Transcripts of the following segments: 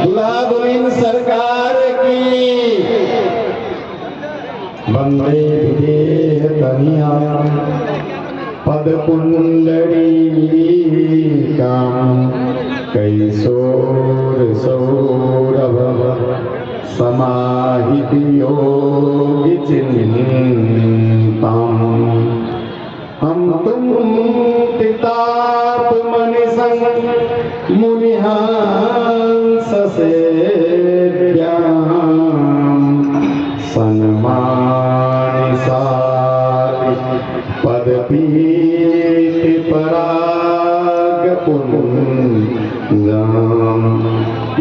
दुल्हा दुल्हन सरकार की वंदे विदेह तनिया पद पुंडरीकाम कैशोर सौरभ समाहित योगी चिंताम हम तुम तिताप मनिसंग मुनिहांस सेव्याम सन्मानिसारि पदपीति पराग पुंजाम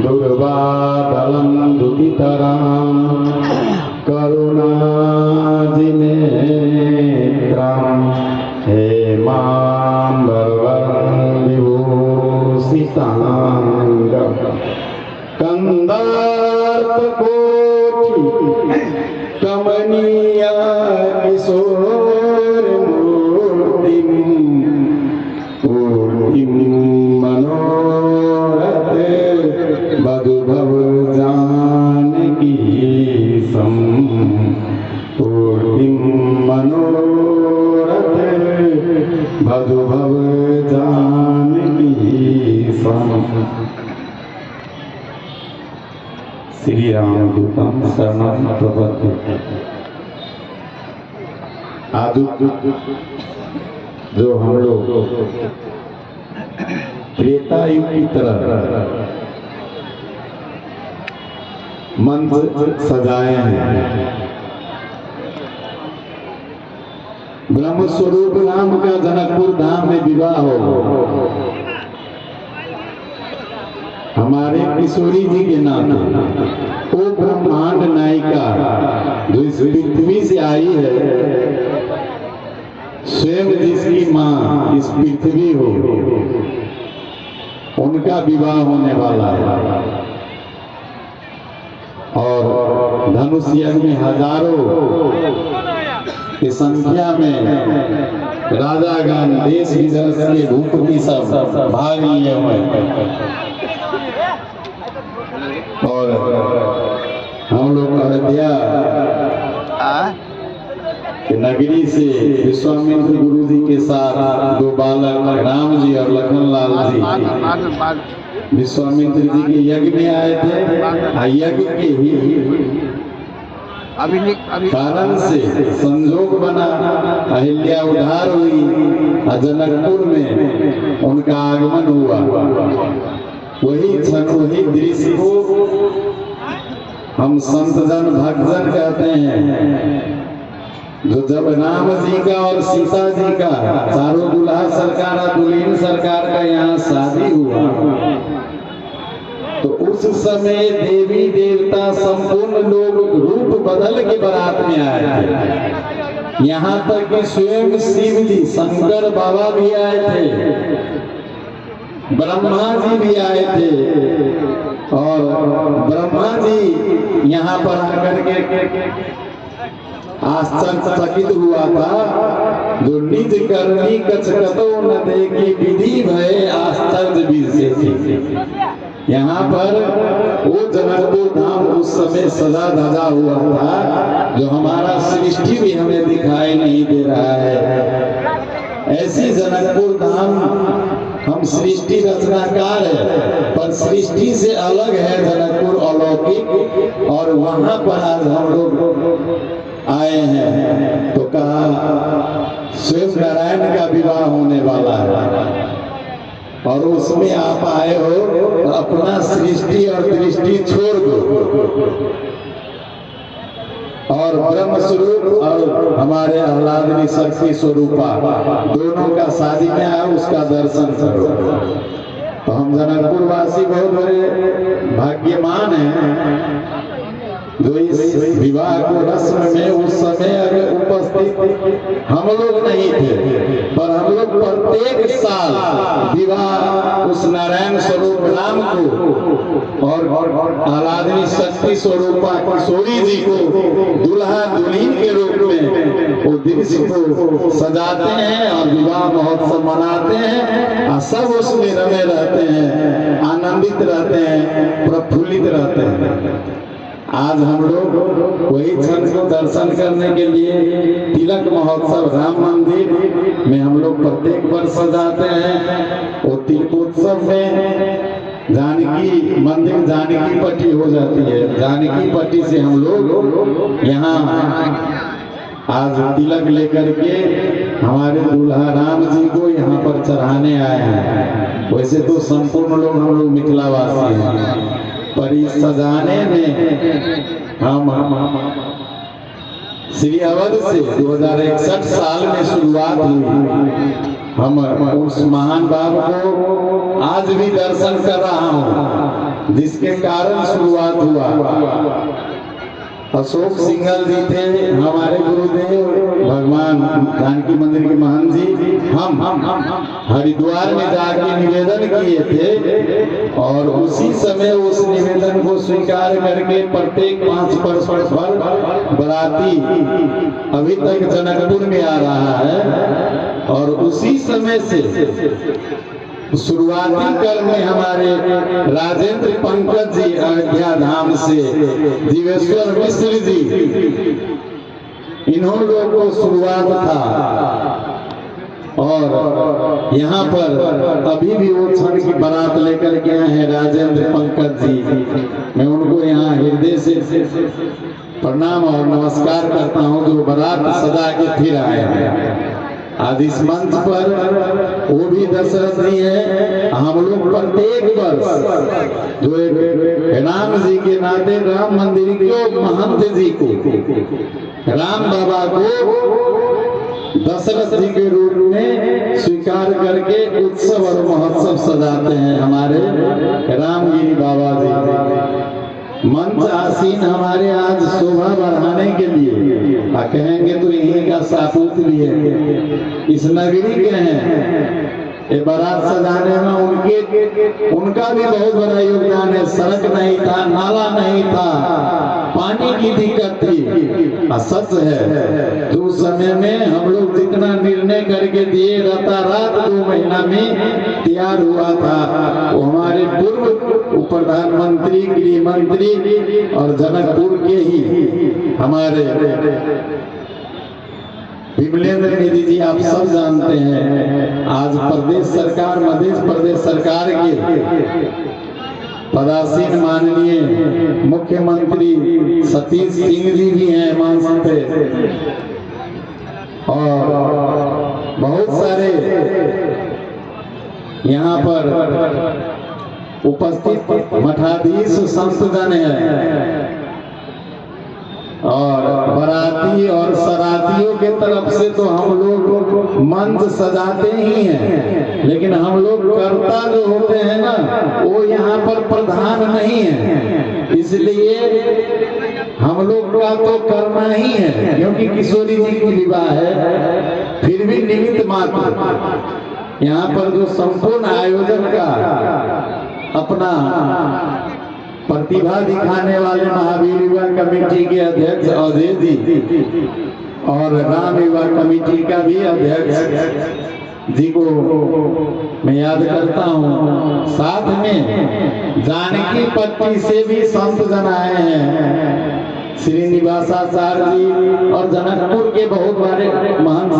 दुर्वादलं दुतितराम करुणाजिनेत्राम हेमाम्बरवरं विभूषितांगं कंदार्पकोटि कमनीय किशोरमूर्तिं पूर्तिं मनोरथ वधूभव जानकी सं पूर्तिं मनोरथ वधूभव जानकी सं। श्री रामदूतम शरणं प्रपद्ये। आज जो हम लोग त्रेता युग की तरह मंच सजाए हैं, ब्रह्म स्वरूप नाम का जनकपुर धाम में विवाह हो हमारे किशोरी जी के नाम वो ब्रह्मांड नायिका जो इस पृथ्वी से आई है, स्वयं जिसकी माँ इस पृथ्वी हो, उनका विवाह होने वाला है। और धनुष यज्ञ में हजारों की संख्या में राजागण देश विदेश के भूपति सब भाग लिए हुए और हम लोग अयोध्या के नगरी से विश्वामित्र गुरु जी के साथ दो बालक राम जी और लखनलाल जी विश्वामित्र जी के यज्ञ में आए थे। यज्ञ के ही कारण से संजोग बना, अहिल्या उद्धार हुई, जनकपुर में उनका आगमन हुआ। वही क्षण वही दृश्य को हम संत जन भक्तजन कहते हैं, जो जब राम जी का और सीता जी का चारों दुल्हा सरकार और दुल्हन सरकार का यहाँ शादी हुआ, तो उस समय देवी देवता संपूर्ण लोग रूप बदल के बारात में आए थे। यहाँ तक कि स्वयं शिव जी शंकर बाबा भी आए थे, ब्रह्मा जी भी आए थे। और ब्रह्मा जी यहाँ पर आकर के आश्चर्यचकित हुआ था, जो निज करनी कचकतो न देखी विधि भय आश्चर्य विशेषी। यहाँ पर वो जनकपुर धाम उस समय सजा धजा हुआ था, जो हमारा सृष्टि भी हमें दिखाई नहीं दे रहा है। ऐसी जनकपुर धाम हम सृष्टि रचनाकार है, पर सृष्टि से अलग है जनकपुर अलौकिक। और वहां पर आज हम लोग आए हैं तो कहा स्वयं नारायण का विवाह होने वाला है, और उसमें आप आए हो तो अपना सृष्टि और दृष्टि छोड़ दो और ब्रह्म स्वरूप और हमारे आह्लादनी शक्ति स्वरूपा दोनों का शादी में आया, उसका दर्शन करो। तो हम जनकपुर वासी बहुत बड़े भाग्यमान हैं जो इस विवाह को रस्म में उस समय अगर उपस्थित हम लोग नहीं थे, पर हम लोग प्रत्येक साल विवाह उस नारायण स्वरूप राम को और और आराधनी शक्ति स्वरूपा किशोरी जी को दुल्हा दुल्हन के रूप में वो दृश्य को सजाते हैं और विवाह महोत्सव मनाते हैं और सब उसमें रमे रहते हैं, आनंदित रहते हैं, प्रफुल्लित रहते हैं। आज हम लोग वही क्षण को दर्शन करने के लिए तिलक महोत्सव राम मंदिर में हम लोग प्रत्येक वर्ष सजाते हैं। वो तिलकोत्सव में जानकी मंदिर जानकी पट्टी हो जाती है, जानकी पट्टी से हम लोग यहाँ आज तिलक लेकर के हमारे दूल्हा राम जी को यहाँ पर चढ़ाने आए हैं। वैसे तो संपूर्ण लोग हम लोग मिथिलावासी हैं, पर इस सजाने में हम श्री अवध से 2061 साल में शुरुआत हुई। हम उस महान बाबा को आज भी दर्शन कर रहा हूँ, जिसके कारण शुरुआत हुआ। अशोक सिंघल जी थे हमारे गुरुदेव, भगवान जानकी मंदिर के महंत जी। हम हरिद्वार में जाके निवेदन किए थे और उसी समय उस निवेदन को स्वीकार करके प्रत्येक 5 वर्ष पर बराती अभी तक जनकपुर में आ रहा है। और उसी समय से शुरुआती काल में हमारे राजेंद्र पंकज जी अयोध्या धाम से, जीवेश्वर मिश्र जी, इन्हों लोगों को शुरुआत था। और यहाँ पर अभी भी वो क्षण की बारात लेकर के आए हैं राजेंद्र पंकज जी। मैं उनको यहाँ हृदय से प्रणाम और नमस्कार करता हूँ, जो बारात सजा के फिर आए हैं। आज इस मंच पर वो भी दशरथ जी है। हम लोग प्रत्येक वर्ष जो एक राम जी के नाते राम मंदिर के महंत जी को, राम बाबा को दशरथ जी के रूप में स्वीकार करके उत्सव और महोत्सव सजाते हैं हमारे रामगिरी बाबा जी। मंच आसीन हमारे आज शोभा बढ़ाने के लिए कहेंगे तो यहीं का सापूत भी है, इस नगरी के हैं। ये बारात सजाने में उनका भी बहुत बड़ा योगदान है। सड़क नहीं था, नाला नहीं था, पानी की दिक्कत थी। सच है, जो समय में हम लोग जितना निर्णय करके दिए रात 2 महीना में तैयार हुआ था, वो हमारे पूर्व प्रधानमंत्री, गृह मंत्री और जनकपुर के ही हमारे विमलेंद्र निधि जी, आप सब जानते हैं। आज प्रदेश सरकार, मध्य प्रदेश सरकार के पदासीन माननीय मुख्यमंत्री सतीश सिंह जी भी हैं मंच पे, और बहुत सारे यहाँ पर उपस्थित मठाधीश संतजन हैं। और बराती और सरातियों के तरफ से तो हम लोग मंच सजाते ही हैं, लेकिन हम लोग कर्ता जो होते हैं ना, वो यहाँ पर प्रधान नहीं है। इसलिए हम लोग का तो करना ही है, क्योंकि किशोरी जी की विवाह है। फिर भी निमित्त मात्र यहाँ पर जो संपूर्ण आयोजन का अपना प्रतिभा दिखाने वाले महावीर युवा कमेटी के अध्यक्ष अजय जी और राम युवा कमेटी का भी अध्यक्ष जी को मैं याद करता हूँ। साथ में जानकी पट्टी से भी संत जन आए हैं, श्रीनिवासाचार्य जी और जनकपुर के बहुत बड़े महंत,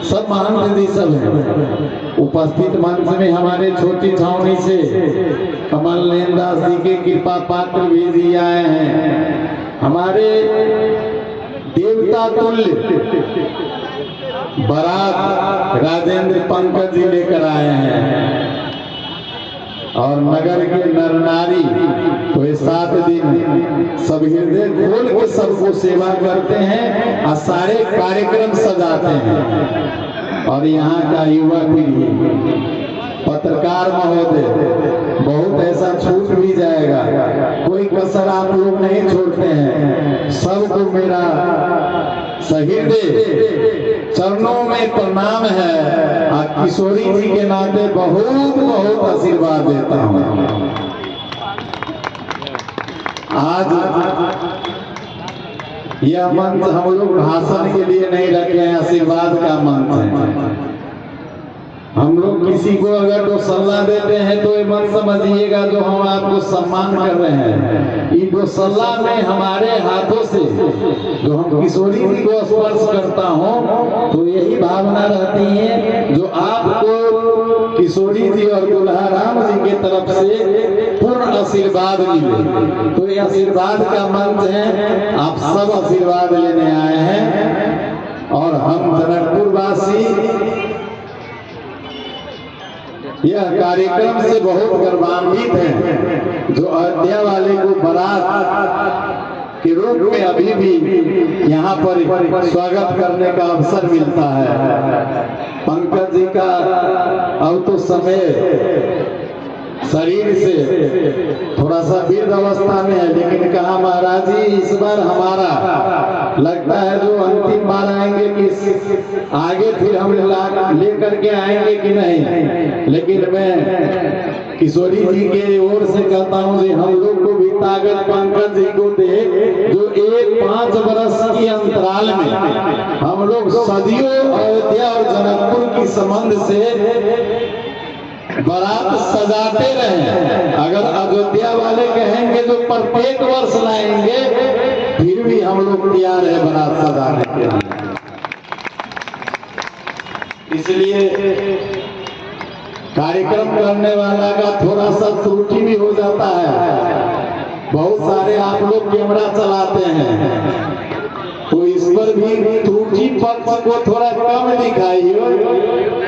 सब महंत जी सब हैं उपस्थित। मंच में हमारे छोटी छावनी से कमल नैनदास जी के कृपा पात्र भी जी आए हैं। हमारे देवता तुल्य बारात राजेंद्र पंकज जी लेकर आए हैं, और नगर के नर नारी तो 7 दिन सब हृदय खोल के सबको सेवा करते हैं और सारे कार्यक्रम सजाते हैं। और यहाँ का युवा पीढ़ी, पत्रकार महोदय, बहुत ऐसा छूट भी जाएगा, कोई कसर आप लोग नहीं छोड़ते हैं। सबको मेरा सहृदय चरणों में प्रणाम है, और किशोरी जी के नाते बहुत बहुत आशीर्वाद देता हूँ। आज यह मंच हम लोग भाषण के लिए नहीं रखे हैं, आशीर्वाद का मंच है। हम लोग किसी को अगर तो सलाह देते हैं तो ये मत समझिएगा जो हम आपको सम्मान कर रहे हैं। ये दो सलाह में हमारे हाथों से जो हम किशोरी जी को स्पर्श करता हूँ तो यही भावना रहती है जो आपको किशोरी जी और दुल्हा राम जी की तरफ से पूर्ण आशीर्वाद मिले। तो ये आशीर्वाद का मंच है, आप सब आशीर्वाद लेने आए हैं। और हम जनकपुर वासी यह कार्यक्रम से बहुत गर्वान्वित हैं जो अयोध्या वाले को बारात के रूप में अभी भी यहाँ पर स्वागत करने का अवसर मिलता है। पंकज जी का अब तो समय शरीर से थोड़ा सा वृद्ध अवस्था में है, लेकिन कहा महाराज जी इस बार हमारा लगता है जो अंतिम बार आएंगे कि आगे फिर हम लेकर के आएंगे कि नहीं। लेकिन मैं किशोरी जी के ओर से कहता हूँ कि हम लोग को भी ताकत पंकज जी को दे जो 5 वर्ष की अंतराल में हम लोग सदियों अयोध्या और जनकपुर की संबंध से बारात सजाते रहे। अगर अयोध्या वाले कहेंगे जो प्रत्येक वर्ष लाएंगे फिर भी हम लोग तैयार है बारात सजाने के लिए। इसलिए कार्यक्रम करने वाला का थोड़ा सा त्रुटि भी हो जाता है। बहुत सारे आप लोग कैमरा चलाते हैं तो इस पर भी त्रुटि पक्ष को थोड़ा कम दिखाइए,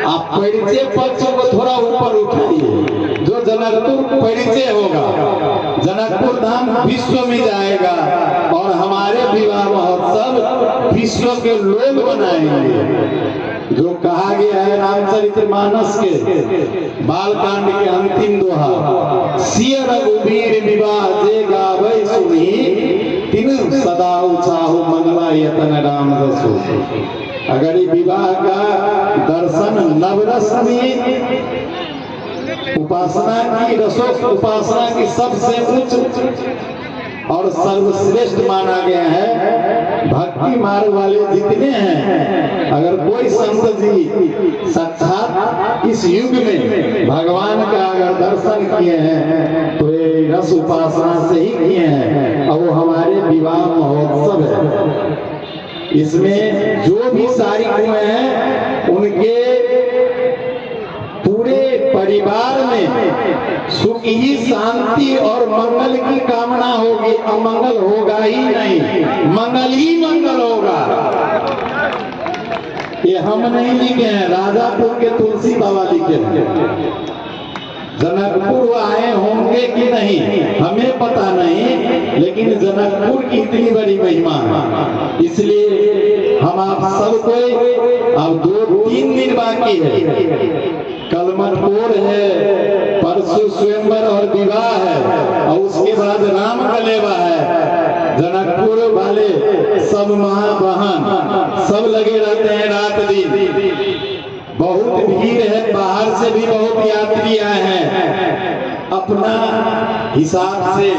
आप परिचय पक्ष को थोड़ा ऊपर उठाइए। जो जनकपुर परिचय होगा, जनकपुर धाम विश्व में जाएगा और हमारे विवाह महोत्सव विश्व के लोग मनाएंगे। जो कहा गया है रामचरितमानस के बालकांड के अंतिम दोहा, सिय रघुवीर विवाह जे गावै सुनी तीन सदा उचाहु मंगला यतन राम रसो। अगर ये विवाह का दर्शन नवरस में उपासना की रसो उपासना की सबसे उच्च और सर्वश्रेष्ठ माना गया है। भक्ति मार्ग वाले जितने हैं, अगर कोई संत जी साक्षात इस युग में भगवान का अगर दर्शन किए हैं तो ये रस उपासना से ही किए हैं। और वो हमारे विवाह महोत्सव है। इसमें जो भी सारी हुए हैं उनके पूरे परिवार में सुख ही शांति और मंगल की कामना होगी। अमंगल होगा ही नहीं, मंगल ही मंगल होगा। ये हम नहीं लिखे हैं, राजापुर के तुलसी बाबा लिखे हैं। जनकपुर आए होंगे कि नहीं हमें पता नहीं, लेकिन जनकपुर की इतनी बड़ी महिमा है। इसलिए हम आप सबको अब 2-3 दिन बाकी है। कल मटकोर है, परसों स्वयंवर और विवाह है और उसके बाद राम कलेवा है। जनकपुर वाले सब महाबहन सब लगे रहते हैं रात दिन। बहुत भीड़ है, बाहर से भी बहुत यात्री आए हैं। अपना हिसाब से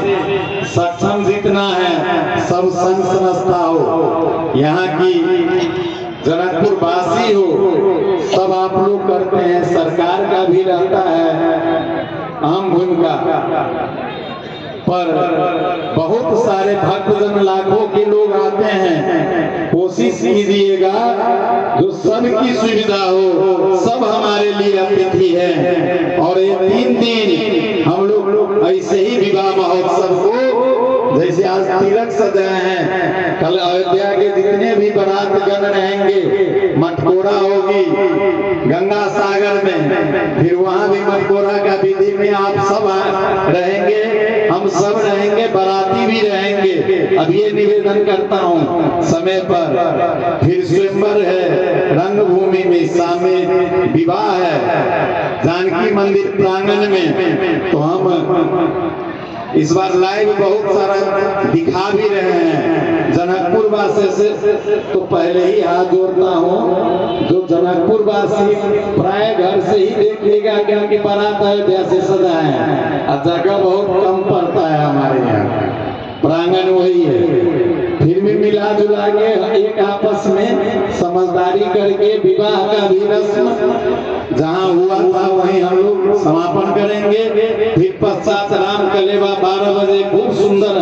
सक्षम जितना है सब संग संस्था हो, यहाँ की जनकपुर वासी हो, सब आप लोग करते हैं। सरकार का भी रहता है आम भूमिका, पर बहुत सारे भक्तजन लाखों के लोग आते हैं। कोशिश कीजिएगा जो सबकी सुविधा हो, सब हमारे लिए अतिथि है। और ये 3 दिन हम लोग ऐसे ही विवाह महोत्सव को जैसे आज तिलक सजाए हैं, कल अयोध्या के जितने भी बारात गण रहेंगे, मटकोरा होगी गंगा सागर में, फिर वहां भी मटकोरा का विधि में आप सब रहेंगे, हम सब रहेंगे, बाराती भी रहेंगे। अब ये निवेदन करता हूँ समय पर फिर स्वयंवर है रंगभूमि में, सामने विवाह है जानकी मंदिर प्रांगण में। तो हम इस बार लाइव बहुत सारा दिखा भी रहे हैं। जनकपुर वासी से तो पहले ही हाथ जोड़ता हूँ, जो जनकपुर वासी प्राय घर से ही देख लेगा क्योंकि बारात अयोध्या से सजा है और जगह बहुत कम पड़ता है हमारे यहाँ। प्रांगण वही है। फिर भी मिला जुला के एक आपस में समझदारी करके विवाह का भी रस्म जहाँ हुआ था वहीं हम लोग समापन करेंगे। फिर पश्चात राम कलेवा 12 बजे खूब सुंदर